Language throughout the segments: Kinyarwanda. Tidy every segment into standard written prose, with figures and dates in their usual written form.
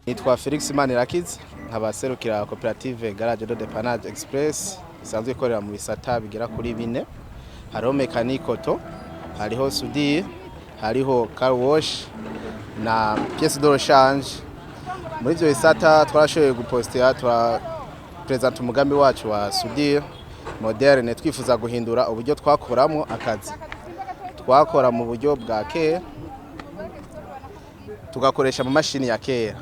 Nitwa Félix Manirakiza nkabaserukira Koperative Garage dépannage express isanzwe ikorera mu bisata bigera kuri 4. Hariho mekanikoto, hariho sudire, hariho car wash na pièce de rechange. Muri ivyo bisata twarashoboye gupostera present umugambi wacu wa sudire moderne. Twifuza guhindura uburyo twakoramo akazi. Twakora mu buryo bwa kera tugakoresha mu mashini ya kera.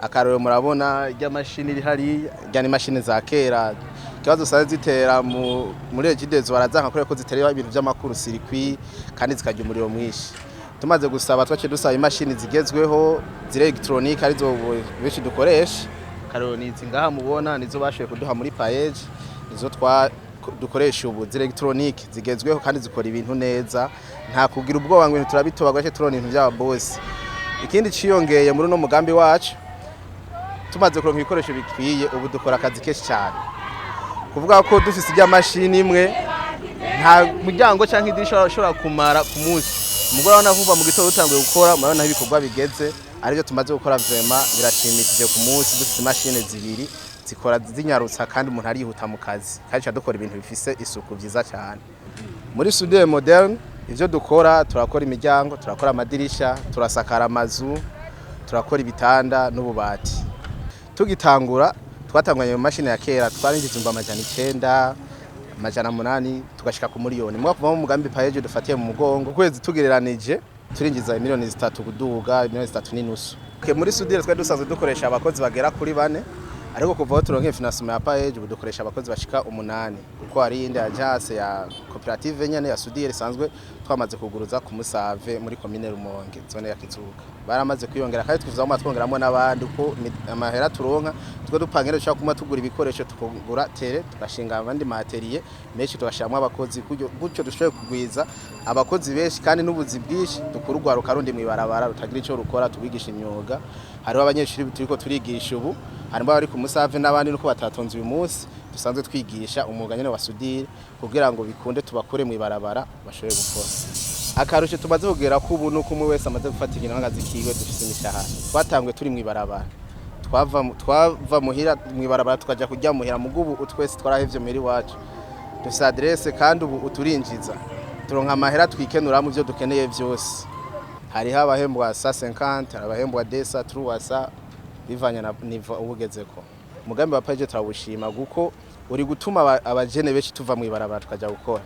Akarero murabona irya mashini iri hari ni mashini za kera. Kibazo saze zitera muri egidezo barazanka kore ko ziterera ibintu by'amakuru sirikwi kandi zikajya umuriro mwinshi. Tumaze gusaba twace dusaba imashini zigezweho zire electronique arizo benshi dukoresha. Akarero nizi ngaha mubona nizo bashoye kuduha muri Paeej, nizo dukoresha ubu zire electronique zigezweho kandi zikora ibintu neza. Nta kugira ubwoba ngo turabitoba gace turona ibintu by'aba boss. Ikindi ciyongeye muri no mugambi wacu tumaze kuronka ibikoresho bikwiye ubu dukora akazi kenshi cyane. Kuvuga ko dufise irya mashini imwe nta muryango canke idirisha ashobora kumara ku munsi. Umugora wanavuva mu gitondo utanguye gukora murabona ibikorwa bigeze aribyo tumaze gukora vraiment birashimishije ku munsi. Dufise imashini zibiri zikora zinyarutsa kandi umuntu arihuta mu kazi kandi dukora ibintu bifise isuku byiza cyane. Muri sudire moderne ivyo dukora turakora imiryango, turakora amadirisha, turasakara amazu, turakora ibitanda n'ububati. Tugitangura twatanganye mu mashini ya kera twarinjiza 900 800 tugashika ku miliyoni. Mwa kuva mu mugambi Paeej dufatiye mu mugongo kwezi tugereranije turinjiza miliyoni 3 kuduga miliyoni 3.5. Muri sudire twa dusanzwe dukoresha abakozi bagera kuri 4 ariko kuva aho turonke financement ya Paeej dukoresha abakozi bashika 8 kuko ari inde agence ya Koperative nyene ya sudire isanzwe twamaze kuguruza ku Musave muri Komine Rumonge zone ya Kizuka. Baramaze kwiyongera kandi twifuza mu twongeramo n'abandi uko amahera turonka twe dupangire cyo kuma tugura ibikoresho tukugura tere tugashinga abandi materiye menshi tugashyiramo abakozi gutyo dushoboye kugwiza abakozi benshi kandi n'ubuzi bwishi dukuru rwaruka rundi mw'ibarabara rutagira ico rukora tubigisha imyuga. Hariho abanyeshuri turiko turigisha ubu, harimo bari ku Musave n'abandi nuko batatonze uyu munsi dusanzwe twigisha umwuga nyene wa sudire kugira ngo bikunde tubakore mw'ibarabara bashoboye gukora. Akarusho tumaze kugera ko ubu nuko umwe wese amaze gufata ikintu nk'akazi kiwe dufise imishahara. Twatangwe turi mw'ibarabara, twava muhira mw'ibarabara tukaja kujya muhira mugubu utwese twarahevye muri wacu. Dufise adresse kandi ubu uturinjiza turonka amahera twikenura mu byo dukeneye byose. Hariho abahembwa 150, abahembwa 200, 300 bivanye na nivo ubugezeko. Umugambi wa Paeej trawushima guko uri gutuma abajene benshi tuva mw'ibarabara tukaja gukora.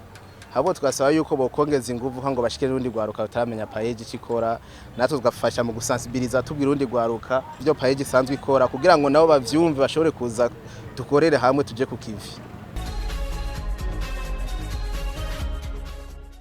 Habo tugasaba yuko bokongeza inguvu ngo bashike rundi rwaruka utamenya Paeej ikora, natwe tugafasha mu gusensibiliza tubwira rundi rwaruka byo Paeej isanzwe ikora kugira ngo nabo bavyumve bashobore kuza dukorere hamwe tuje ku kivi.